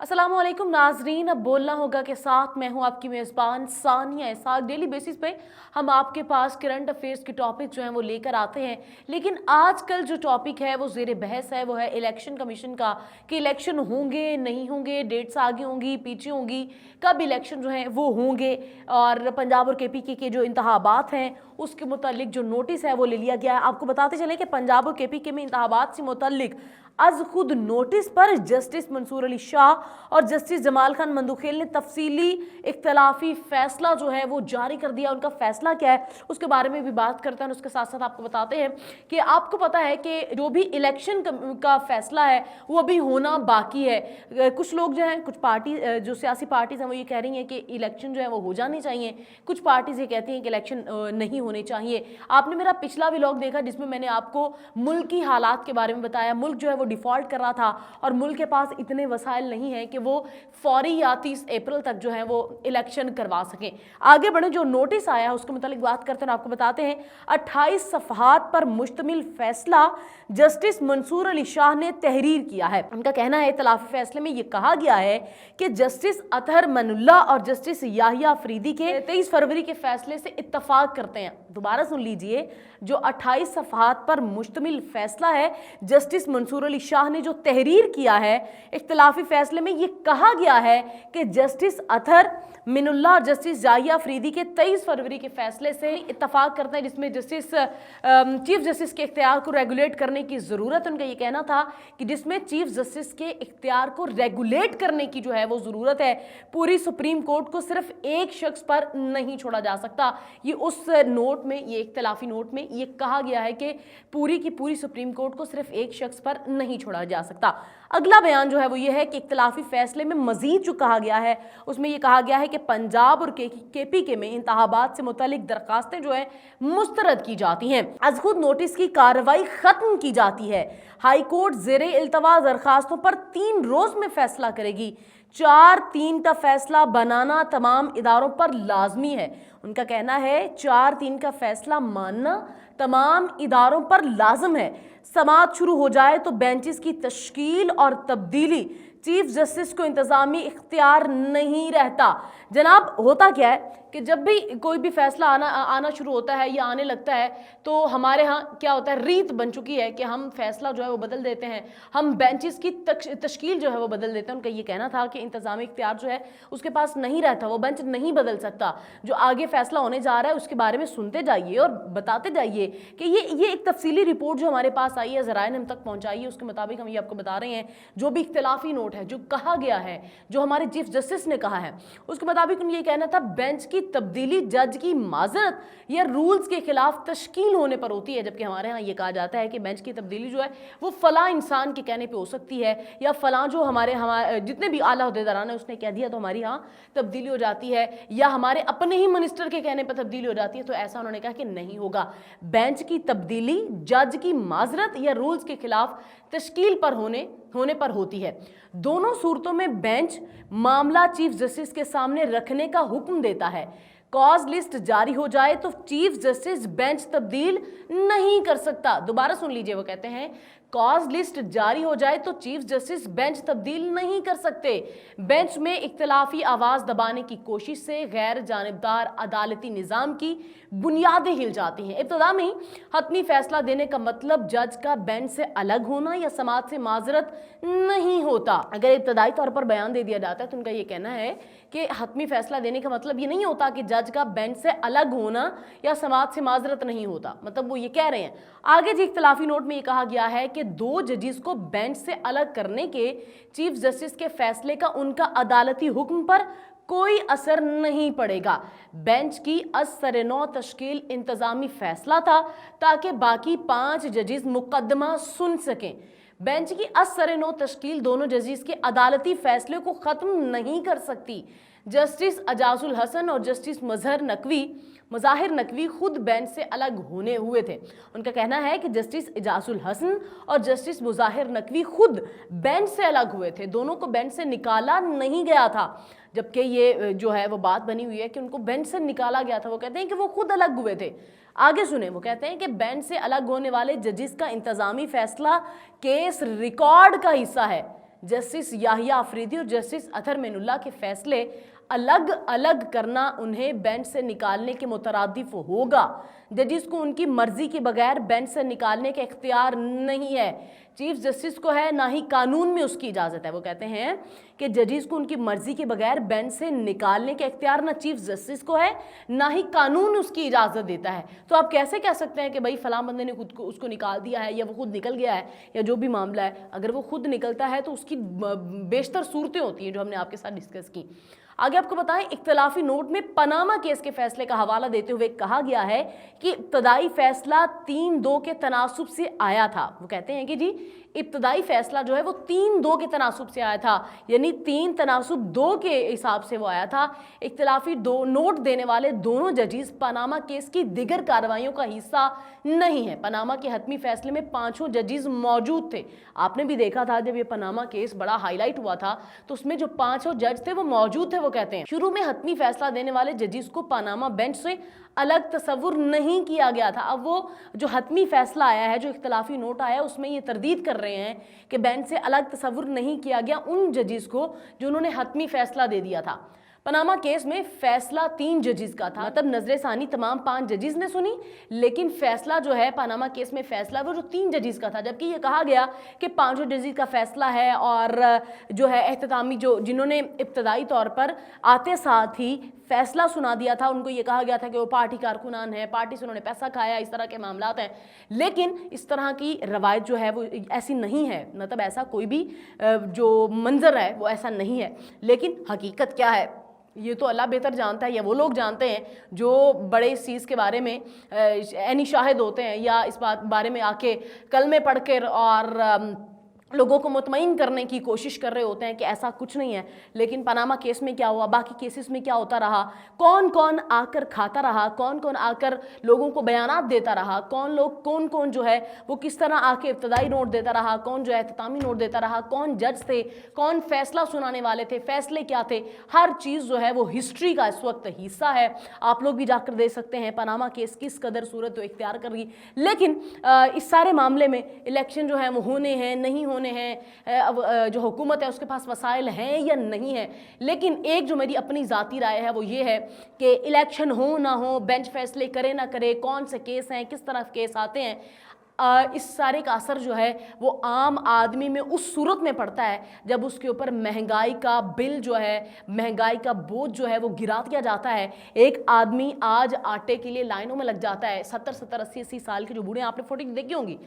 अस्सलामुअलैकुम नाजरीन, अब बोलना होगा के साथ मैं हूं आपकी मेज़बान सानिया इसहाक। डेली बेसिस पे हम आपके पास करंट अफेयर्स के टॉपिक जो हैं वो लेकर आते हैं, लेकिन आजकल जो टॉपिक है वो ज़ेर बहस है, वो है इलेक्शन कमीशन का कि इलेक्शन होंगे नहीं होंगे, डेट्स आगे होंगी पीछे होंगी, कब इलेक्शन जो हैं वो होंगे। और पंजाब और केपी के जो इंतखाबात हैं उसके मुतालिक जो नोटिस है वो ले लिया गया है। आपको बताते चलें कि पंजाब और केपी के में इंतखाबात से मुतालिक आज खुद नोटिस पर जस्टिस मंसूर अली शाह और जस्टिस जमाल खान मंदुखेल ने तफसीली इख्तलाफी फैसला जो है वो जारी कर दिया। उनका फैसला क्या है उसके बारे में भी बात करते हैं, उसके साथ साथ आपको बताते हैं कि आपको पता है कि जो भी इलेक्शन का फैसला है वो अभी होना बाकी है। कुछ लोग जो हैं, कुछ पार्टी जो सियासी पार्टीज हैं वो ये कह रही हैं कि इलेक्शन जो है वो हो जाने चाहिए, कुछ पार्टीज ये कहती हैं कि इलेक्शन नहीं होने चाहिए। आपने मेरा पिछला व्लॉग देखा जिसमें मैंने आपको मुल्क की हालात के बारे में बताया। मुल्क जो है वो डिफॉल्ट कर रहा था और मुल्क के पास इतने वसाइल नहीं है कि वो फौरी या 30 अप्रैल तक जो है वो इलेक्शन करवा सकें। आगे बढ़े, जो नोटिस आया है उसके मुतालिक बात करते हैं, आपको बताते हैं 28 सफ़हात पर मुश्तमिल फैसला जस्टिस मंसूर अली शाह ने तहरीर किया है। उनका कहना है इख्तिलाफी फैसले में यह कहा गया है कि जस्टिस अतहर मनुल्लाह और जस्टिस याहिया अफरीदी के 23 फरवरी के फैसले से इत्तफाक करते हैं। दोबारा सुन लीजिए, जो 28 सफ़हात पर मुश्तमिल फैसला है जस्टिस मंसूर अली शाह ने जो तहरीर किया है, इख्तिलाफी फैसले में यह कहा गया है कि जस्टिस अतहर मिनुल्लाह और जस्टिस जाहिया अफरीदी के 23 फरवरी के फैसले से इत्तफाक करते हैं, जिसमें चीफ जस्टिस के इख्तियार को रेगुलेट करने की ज़रूरत। उनका ये कहना था कि जिसमें चीफ जस्टिस के इख्तियार को रेगुलेट करने की जो है वो ज़रूरत है। पूरी सुप्रीम कोर्ट को सिर्फ एक शख्स पर नहीं छोड़ा जा सकता। ये उस नोट में, ये इख्तिलाफी नोट में ये कहा गया है कि पूरी की पूरी सुप्रीम कोर्ट को सिर्फ एक शख्स पर नहीं छोड़ा जा सकता। अगला बयान जो है वो ये है कि इख्तिलाफी फैसले में मजीद जो कहा गया है उसमें यह कहा गया है कि पंजाब और केपी के में इंतखाबात से मुतालिक दरखास्तें जो है मुस्तरद की जाती हैं। आज खुद नोटिस की कार्रवाई खत्म की जाती है। हाई कोर्ट ज़ेरे इल्तवा दरखास्तों पर 3 रोज में फैसला करेगी। 4-3 का फैसला बनाना तमाम इदारों पर लाजमी है। उनका कहना है 4-3 का फैसला मानना तमाम इदारों पर लाजम है। समाअत शुरू हो जाए तो बेंचेस की तश्कील और तब्दीली चीफ जस्टिस को इंतजामी इख्तियार नहीं रहता। जनाब, होता क्या है कि जब भी कोई भी फैसला आना शुरू होता है या आने लगता है तो हमारे यहाँ क्या होता है, रीत बन चुकी है कि हम फैसला जो है वो बदल देते हैं, हम बेंचेस की तश्कील जो है वो बदल देते हैं। उनका ये कहना था कि इंतजामी इख्तियार जो है उसके पास नहीं रहता, वो बेंच नहीं बदल सकता। जो आगे फैसला होने जा रहा है उसके बारे में सुनते जाइए और बताते जाइए कि ये एक तफसीली रिपोर्ट जो हमारे पास आई है, ज़राए ने हम तक पहुँचाई है, उसके मुताबिक हम ये आपको बता रहे हैं। जो भी इख्तिलाफी नोट है, जो कहा गया है, जो हमारे चीफ जस्टिस ने कहा है, उसके मुताबिक उनका ये कहना था बेंच की तब्दीली जज की माजरत या रूल्स के खिलाफ तश्कील होने पर होती है। जबकि हमारे यहाँ ये कहा जाता है कि बेंच की तब्दीली जो है वो फला इंसान के कहने पे हो सकती है, या फला जो हमारे जितने भी आला अहदेदारान है उसने कह दिया तो हमारी यहाँ तब्दीली हो जाती है, या हमारे अपने ही मिनिस्टर के कहने पर तब्दीली हो जाती है। तो ऐसा उन्होंने कहा कि नहीं होगा। बेंच की तब्दीली जज की माजरत या रूल्स के खिलाफ तश्कील पर होने पर होती है। दोनों सूरतों में बेंच मामला चीफ जस्टिस के सामने रखने का हुक्म देता है। कॉज लिस्ट जारी हो जाए तो चीफ जस्टिस बेंच तब्दील नहीं कर सकता। दोबारा सुन लीजिए, वो कहते हैं कॉज लिस्ट जारी हो जाए तो चीफ जस्टिस बेंच तब्दील नहीं कर सकते। बेंच में इख्तिलाफी आवाज़ दबाने की कोशिश से गैर जानिबदार अदालती निज़ाम की बुनियादें हिल जाती हैं। इब्तदा में ही हतमी फैसला देने का मतलब जज का बेंच से अलग होना या समाअत से माजरत नहीं होता। अगर इब्तदाई तौर पर बयान दे दिया जाता है तो उनका ये कहना है कि हतमी फैसला देने का मतलब ये नहीं होता कि जज का बेंच से अलग होना या समाअत से माजरत नहीं होता। मतलब वो ये कह रहे हैं। आगे जी इख्तिलाफी नोट में ये कहा गया है कि 2 जजेस को बेंच से अलग करने के चीफ जस्टिस के फैसले का उनका अदालती हुक्म पर कोई असर नहीं पड़ेगा। बेंच की असर-ए-नौ तश्कील इंतजामी फैसला था ताकि बाकी 5 जजेस मुकदमा सुन सकें। बेंच की असर-ए-नौ तश्कील दोनों जजेस के अदालती फैसले को ख़त्म नहीं कर सकती। जस्टिस अजाजुल हसन और जस्टिस मज़ाहिर नकवी खुद बेंच से अलग होने हुए थे। उनका कहना है कि जस्टिस एजाजुल हसन और जस्टिस मुज़ाहिर नकवी खुद बेंच से अलग हुए थे, दोनों को बेंच से निकाला नहीं गया था। जबकि ये जो है वो बात बनी हुई है कि उनको बेंच से निकाला गया था। वो कहते हैं कि वो खुद अलग हुए थे। आगे सुने, वो कहते हैं कि बेंच से अलग होने वाले जजेस का इंतजामी फैसला केस रिकॉर्ड का हिस्सा है। जस्टिस याहिया अफरीदी और जस्टिस अतहर मेनुल्लाह के फैसले अलग अलग करना उन्हें बेंच से निकालने के मुतरादिफ होगा। जजिस को उनकी मर्जी के बगैर बेंच से निकालने का इख्तियार नहीं है, चीफ जस्टिस को है, ना ही कानून में उसकी इजाज़त है। वो कहते हैं कि जजिस को उनकी मर्जी के बगैर बेंच से निकालने का इख्तियार ना चीफ जस्टिस को है, ना ही कानून उसकी इजाज़त देता है। तो आप कैसे कह सकते हैं कि भाई फलां बंदे ने खुद को उसको निकाल दिया है या वो खुद निकल गया है या जो भी मामला है। अगर वो खुद निकलता है तो उसकी बेशतर सूरतें होती हैं जो हमने आपके साथ डिस्कस की। आगे आपको बताएं, इख्तिलाफी नोट में पनामा केस के फैसले का हवाला देते हुए कहा गया है कि इब्तदाई फैसला 3-2 के तनासुब से आया था। वो कहते हैं कि जी इब्तदाई फैसला जो है वो 3-2 के तनासुब से आया था, यानी 3-2 के हिसाब से वो आया था। इख्तिलाफी नोट देने वाले दोनों जजिस पनामा केस की दिगर कार्रवाइयों का हिस्सा नहीं है। पनामा के हतमी फैसले में 5 जजिस मौजूद थे। आपने भी देखा था जब ये पनामा केस बड़ा हाईलाइट हुआ था तो उसमें जो 5 जज थे वो मौजूद थे। वो कहते हैं शुरू में हतमी फैसला देने वाले जजिस को पनामा बेंच से अलग तस्वुर नहीं किया गया था। अब वो जो हतमी फैसला आया है, जो इख्तिलाफी नोट आया है, उसमें ये तरदीद कर रहे हैं कि बेंच से अलग तस्वुर नहीं किया गया उन जजिस को जो उन्होंने हतमी फैसला दे दिया था। पनामा केस में फैसला 3 जजिस का था, मतलब नजरे सानी तमाम 5 जजिस ने सुनी, लेकिन फैसला जो है पनामा केस में फैसला वो जो 3 जजिस का था, जबकि ये कहा गया कि 5 जजिस का फैसला है। और जो है एहततामी जो जिन्होंने इब्तदाई तौर पर आते साथ ही फैसला सुना दिया था, उनको ये कहा गया था कि वो पार्टी कारकुनान है, पार्टी से उन्होंने पैसा खाया, इस तरह के मामलात हैं। लेकिन इस तरह की रवायत जो है वो ऐसी नहीं है, मतलब ऐसा कोई भी जो मंजर है वो ऐसा नहीं है। लेकिन हकीकत क्या है ये तो अल्लाह बेहतर जानता है, या वो लोग जानते हैं जो बड़े इस चीज़ के बारे में ऐनी शाहिद होते हैं या इस बारे में आके कलमे पढ़ कर और लोगों को मुतमईन करने की कोशिश कर रहे होते हैं कि ऐसा कुछ नहीं है। लेकिन पनामा केस में क्या हुआ, बाकी केसेस में क्या होता रहा, कौन कौन आकर खाता रहा, कौन कौन आकर लोगों को बयानात देता रहा, कौन कौन जो है वो किस तरह आके इब्तदाई नोट देता रहा, कौन जो है एहततामी नोट देता रहा, कौन जज थे, कौन फैसला सुनाने वाले थे, फैसले क्या थे, हर चीज़ जो है वो हिस्ट्री का इस वक्त हिस्सा है। आप लोग भी जाकर देख सकते हैं पनामा केस किस कदर सूरत इख्तियार कर रही। लेकिन इस सारे मामले में इलेक्शन जो है वो होने हैं नहीं होने हैं, अब जो हुकूमत है उसके पास वसाइल हैं या नहीं है। लेकिन एक जो मेरी अपनी ज़ाती राय है वो ये है कि इलेक्शन हो ना हो, बेंच फैसले करे ना करे, कौन से केस हैं, किस तरह केस आते हैं, इस सारे का असर जो है वो आम आदमी में उस सूरत में पड़ता है जब उसके ऊपर महंगाई का बिल जो है, महंगाई का बोझ जो है वो गिरा दिया जाता है। एक आदमी आज आटे के लिए लाइनों में लग जाता है, 70-70, 80-80 साल के जो बूढ़े, आपने फोटो देखी होंगी,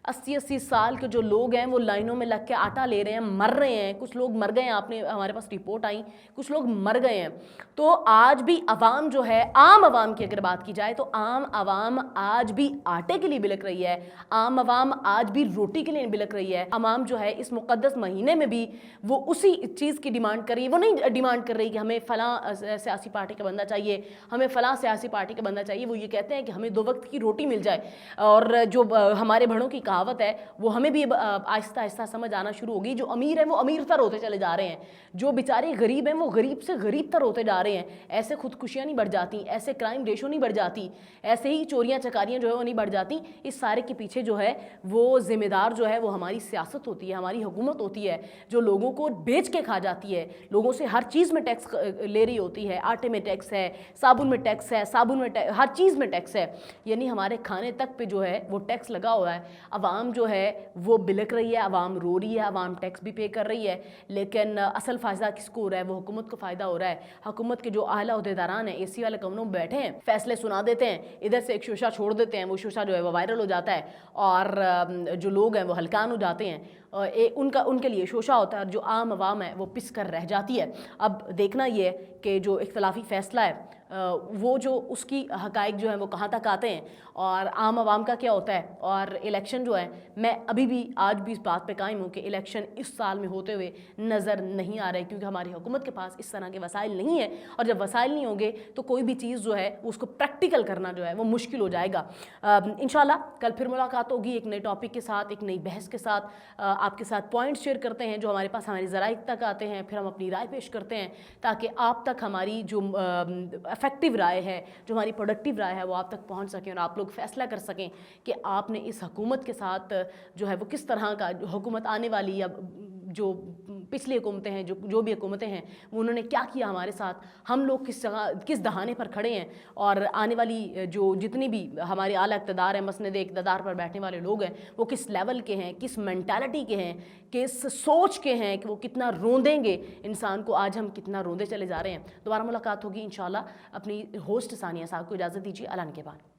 80-80 साल के जो लोग हैं वो लाइनों में लग के आटा ले रहे हैं, मर रहे हैं। कुछ लोग मर गए हैं, आपने हमारे पास रिपोर्ट आई, कुछ लोग मर गए हैं। तो आज भी अवाम जो है, आम आवाम की अगर बात की जाए तो आम आवाम आज भी आटे के लिए बिलक रही है, आम आवाम आज भी रोटी के लिए बिलक रही है। आवाम जो है इस मुक़द्दस महीने में भी वो उसी चीज़ की डिमांड कर रही है। वो नहीं डिमांड कर रही कि हमें फ़लाँ सियासी पार्टी का बंदा चाहिए, हमें फ़लाँ सियासी पार्टी का बंदा चाहिए। वो ये कहते हैं कि हमें 2 वक्त की रोटी मिल जाए। और जो हमारे बड़ों की कहावत है वो हमें भी आहिस्ता आहिस्ता समझ आना शुरू होगी। जो अमीर है वो अमीर तर होते चले जा रहे हैं, जो बेचारे गरीब हैं वो गरीब से गरीब तर होते जा रहे हैं। ऐसे खुदकुशियाँ नहीं बढ़ जाती, ऐसे क्राइम रेशो नहीं बढ़ जाती, ऐसे ही चोरियाँ चकारियाँ जो है वो नहीं बढ़ जाती। इस सारे के पीछे जो है वो जिम्मेदार जो है वो हमारी सियासत होती है, हमारी हुकूमत होती है, जो लोगों को बेच के खा जाती है, लोगों से हर चीज़ में टैक्स ले रही होती है। आटे में टैक्स है, साबुन में टैक्स है, साबुन में हर चीज़ में टैक्स है, यानी हमारे खाने तक पे जो है वो टैक्स लगा हुआ है। अवाम जो है वो बिलक रही है, अवाम रो रही है, अवाम टैक्स भी पे कर रही है। लेकिन असल फ़ायदा किसको हो रहा है? वो हुकूमत को फ़ायदा हो रहा है। हुकूमत के जो आला अहदेदारान हैं AC वाले कमरों में बैठे हैं, फैसले सुना देते हैं, इधर से एक शोशा छोड़ देते हैं, वो शोशा जो है वो वायरल हो जाता है और जो लोग हैं वो हलकान हो जाते हैं। उनके लिए शोशा होता है और जो आम आवाम है वो पिस कर रह जाती है। अब देखना ये है कि जो इख्तलाफी फ़ैसला है वो जो उसकी हक़ाइक़ जो है वो कहाँ तक आते हैं और आम आवाम का क्या होता है। और इलेक्शन जो है, मैं अभी भी आज भी इस बात पे कायम हूँ कि इलेक्शन इस साल में होते हुए नज़र नहीं आ रहे, क्योंकि हमारी हुकूमत के पास इस तरह के वसाइल नहीं है। और जब वसाइल नहीं होंगे तो कोई भी चीज़ जो है उसको प्रैक्टिकल करना जो है वो मुश्किल हो जाएगा। इंशाल्लाह कल फिर मुलाकात होगी एक नए टॉपिक के साथ, एक नई बहस के साथ। आपके साथ पॉइंट्स शेयर करते हैं जो हमारे पास हमारी ज़राइक़ तक आते हैं, फिर हम अपनी राय पेश करते हैं ताकि आप तक हमारी जो इफ़ेक्टिव राय है, जो हमारी प्रोडक्टिव राय है वो आप तक पहुंच सकें और आप लोग फैसला कर सकें कि आपने इस हुकूमत के साथ जो है वो किस तरह का हुकूमत आने वाली या जो पिछली हुकूमतें हैं, जो भी हुकूमतें हैं, उन्होंने क्या किया हमारे साथ, हम लोग किस दहाने पर खड़े हैं, और आने वाली जो जितनी भी हमारे आला इक़्तिदार हैं, मसनद इक़्तिदार पर बैठने वाले लोग हैं, वो किस लेवल के हैं, किस मेंटालिटी के हैं, किस सोच के हैं, कि वो कितना रोंदेंगे इंसान को। आज हम कितना रोंदे चले जा रहे हैं। दोबारा मुलाकात होगी इंशाल्लाह। अपनी होस्ट सानिया साहब को इजाज़त दीजिए। अल्लाह के बाद।